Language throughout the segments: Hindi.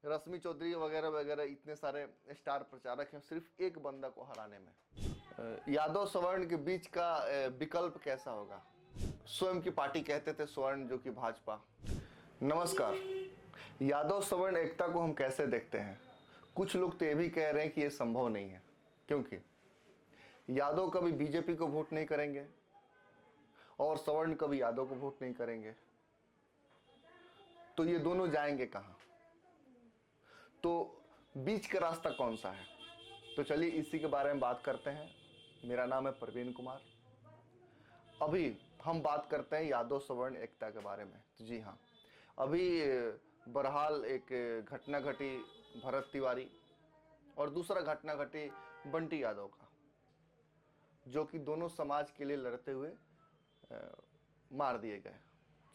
रश्मि चौधरी वगैरह वगैरह इतने सारे स्टार प्रचारक हैं सिर्फ एक बंदा को हराने में। यादव सवर्ण के बीच का विकल्प कैसा होगा? स्वयं की पार्टी कहते थे स्वर्ण, जो कि भाजपा। नमस्कार। यादव सवर्ण एकता को हम कैसे देखते हैं? कुछ लोग तो ये भी कह रहे हैं कि ये संभव नहीं है, क्योंकि यादव कभी बीजेपी को वोट नहीं करेंगे और सवर्ण कभी यादव को वोट नहीं करेंगे, तो ये दोनों जाएंगे कहां? तो बीच का रास्ता कौन सा है? तो चलिए इसी के बारे में बात करते हैं। मेरा नाम है प्रवीण कुमार। अभी हम बात करते हैं यादव सवर्ण एकता के बारे में। तो जी हाँ, अभी बहरहाल एक घटना घटी भरत तिवारी और दूसरा घटना घटी बंटी यादव का, जो कि दोनों समाज के लिए लड़ते हुए मार दिए गए,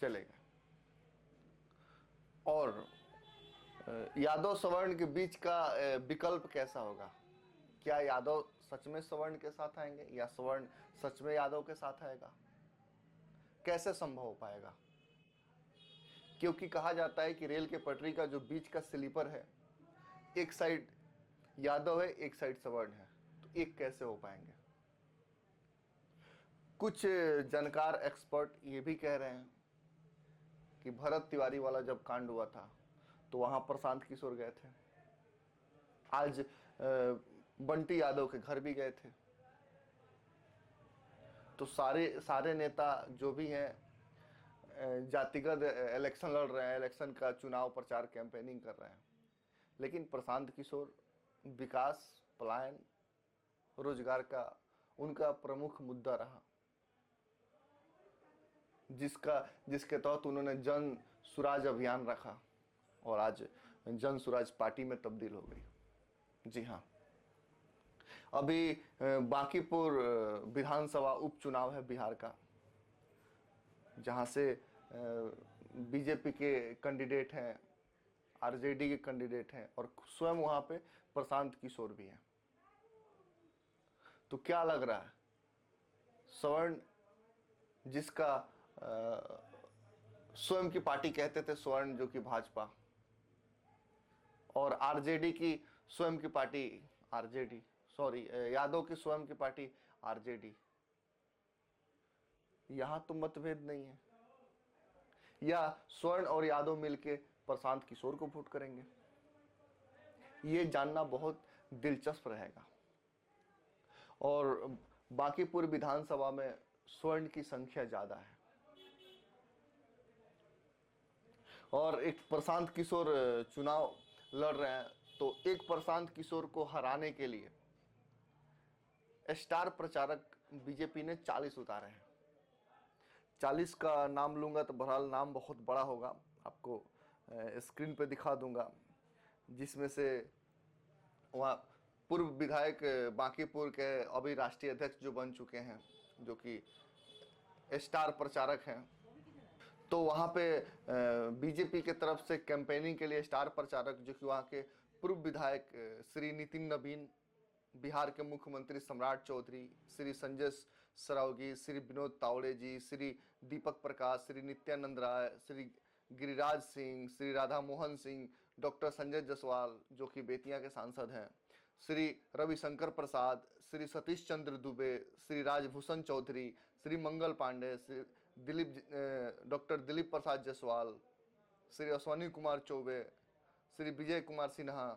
चले गए। और यादव सवर्ण के बीच का विकल्प कैसा होगा? क्या यादव सच में सवर्ण के साथ आएंगे या सवर्ण सच में यादव के साथ आएगा? कैसे संभव हो पाएगा? क्योंकि कहा जाता है कि रेल के पटरी का जो बीच का स्लीपर है, एक साइड यादव है, एक साइड सवर्ण है, तो एक कैसे हो पाएंगे? कुछ जानकार एक्सपर्ट ये भी कह रहे हैं कि भरत तिवारी वाला जब कांड हुआ था तो वहां प्रशांत किशोर गए थे, आज बंटी यादव के घर भी गए थे। तो सारे नेता जो भी हैं जातिगत इलेक्शन लड़ रहे हैं, इलेक्शन का चुनाव प्रचार कैंपेनिंग कर रहे हैं, लेकिन प्रशांत किशोर विकास, पलायन, रोजगार का उनका प्रमुख मुद्दा रहा, जिसके तहत उन्होंने जन सुराज अभियान रखा और आज जन सुराज पार्टी में तब्दील हो गई। जी हाँ, अभी बांकीपुर विधानसभा उपचुनाव है बिहार का, जहां से बीजेपी के कैंडिडेट हैं, आरजेडी के कैंडिडेट हैं और स्वयं वहां पे प्रशांत किशोर भी हैं। तो क्या लग रहा है? सवर्ण, जिसका स्वयं की पार्टी कहते थे स्वर्ण, जो कि भाजपा, और आरजेडी की स्वयं की पार्टी आरजेडी, सॉरी, यादव की स्वयं की पार्टी आरजेडी, यहां तो मतभेद नहीं है, या स्वर्ण और यादव मिलके प्रशांत किशोर को वोट करेंगे? ये जानना बहुत दिलचस्प रहेगा। और बांकीपुर विधानसभा में स्वर्ण की संख्या ज्यादा है और एक प्रशांत किशोर चुनाव लड़ रहे हैं, तो एक प्रशांत किशोर को हराने के लिए स्टार प्रचारक बीजेपी ने 40 उतारे हैं। 40 का नाम लूंगा तो बहरहाल नाम बहुत बड़ा होगा, आपको स्क्रीन पे दिखा दूंगा, जिसमें से वहाँ पूर्व विधायक बांकीपुर के अभी राष्ट्रीय अध्यक्ष जो बन चुके हैं, जो कि स्टार प्रचारक हैं, तो वहाँ पे बीजेपी के तरफ से कैंपेनिंग के लिए स्टार प्रचारक, जो कि वहाँ के पूर्व विधायक श्री नितिन नवीन, बिहार के मुख्यमंत्री सम्राट चौधरी, श्री संजय सरावगी, श्री विनोद तावड़े जी, श्री दीपक प्रकाश, श्री नित्यानंद राय, श्री गिरिराज सिंह, श्री राधा मोहन सिंह, डॉक्टर संजय जायसवाल, जो कि बेतिया के सांसद हैं, श्री रविशंकर प्रसाद, श्री सतीश चंद्र दुबे, श्री राजभूषण चौधरी, श्री मंगल पांडे, श्री डॉक्टर दिलीप प्रसाद जायसवाल, श्री अश्वनी कुमार चौबे, श्री विजय कुमार सिन्हा,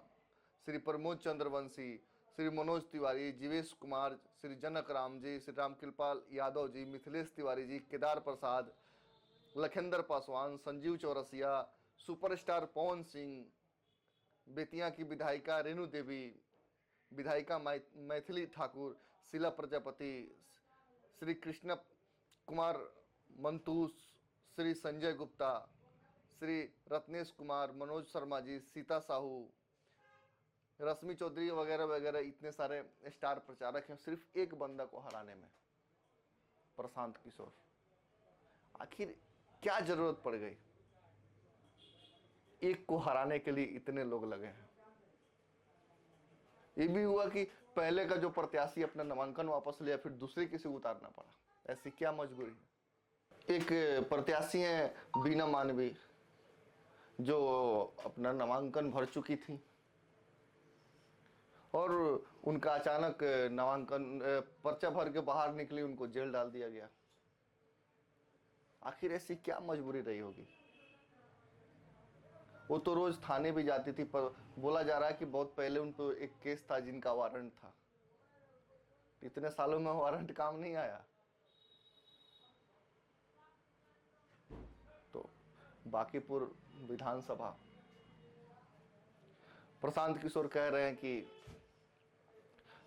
श्री प्रमोद चंद्रवंशी, श्री मनोज तिवारी, जीवेश कुमार, श्री जनक राम जी, श्री रामकृपाल यादव जी, मिथिलेश तिवारी जी, केदार प्रसाद, लखेंद्र पासवान, संजीव चौरसिया, सुपरस्टार पवन सिंह, बेतिया की विधायिका रेणु देवी, विधायिका मैथिली ठाकुर, शीला प्रजापति, श्री कृष्ण कुमार मंतूस, श्री संजय गुप्ता, श्री रत्नेश कुमार, मनोज शर्मा जी, सीता साहू, रश्मि चौधरी वगैरह वगैरह इतने सारे स्टार प्रचारक हैं सिर्फ एक बंदा को हराने में, प्रशांत किशोर। आखिर क्या जरूरत पड़ गई? एक को हराने के लिए इतने लोग लगे हैं। ये भी हुआ कि पहले का जो प्रत्याशी अपना नामांकन वापस लिया, फिर दूसरे किसी को उतारना पड़ा। ऐसी क्या मजबूरी है? एक प्रत्याशी है बीना मानवी, जो अपना नामांकन भर चुकी थी और उनका अचानक नामांकन पर्चा भर के बाहर निकली, उनको जेल डाल दिया गया। आखिर ऐसी क्या मजबूरी रही होगी? वो तो रोज थाने भी जाती थी, पर बोला जा रहा है कि बहुत पहले उन पर एक केस था जिनका वारंट था। इतने सालों में वारंट काम नहीं आया। तो बांकीपुर विधानसभा, प्रशांत किशोर कह रहे हैं कि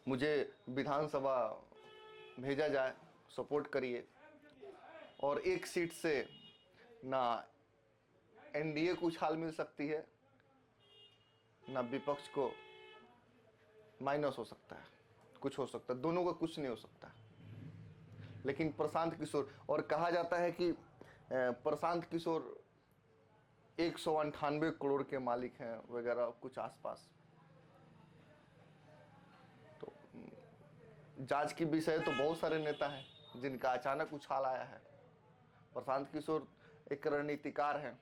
मुझे विधानसभा भेजा जाए, सपोर्ट करिए, और एक सीट से ना एनडीए को उछाल मिल सकती है, ना विपक्ष को माइनस हो सकता है, कुछ हो सकता है, दोनों का कुछ नहीं हो सकता। लेकिन प्रशांत किशोर, और कहा जाता है कि प्रशांत किशोर 198 करोड़ के मालिक हैं वगैरह कुछ आसपास। तो जांच की विषय तो बहुत सारे नेता हैं जिनका अचानक उछाल आया है। प्रशांत किशोर एक रणनीतिकार हैं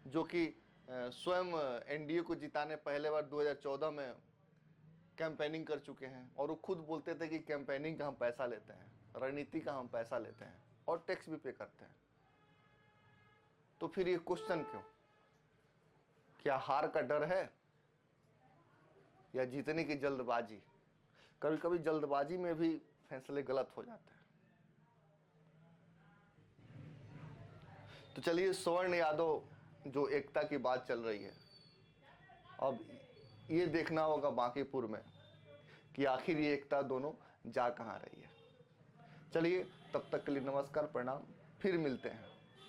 जो कि स्वयं एनडीए को जिताने पहले बार 2014 में कैंपेनिंग कर चुके हैं, और वो खुद बोलते थे कि कैंपेनिंग का हम पैसा लेते हैं, रणनीति का हम पैसा लेते हैं और टैक्स भी पे करते हैं। तो फिर ये क्वेश्चन क्यों? क्या हार का डर है या जीतने की जल्दबाजी? कभी कभी जल्दबाजी में भी फैसले गलत हो जाते हैं। तो चलिए, स्वर्ण यादव जो एकता की बात चल रही है, अब ये देखना होगा बांकीपुर में कि आखिर ये एकता दोनों जा कहाँ रही है। चलिए, तब तक के लिए नमस्कार, प्रणाम, फिर मिलते हैं।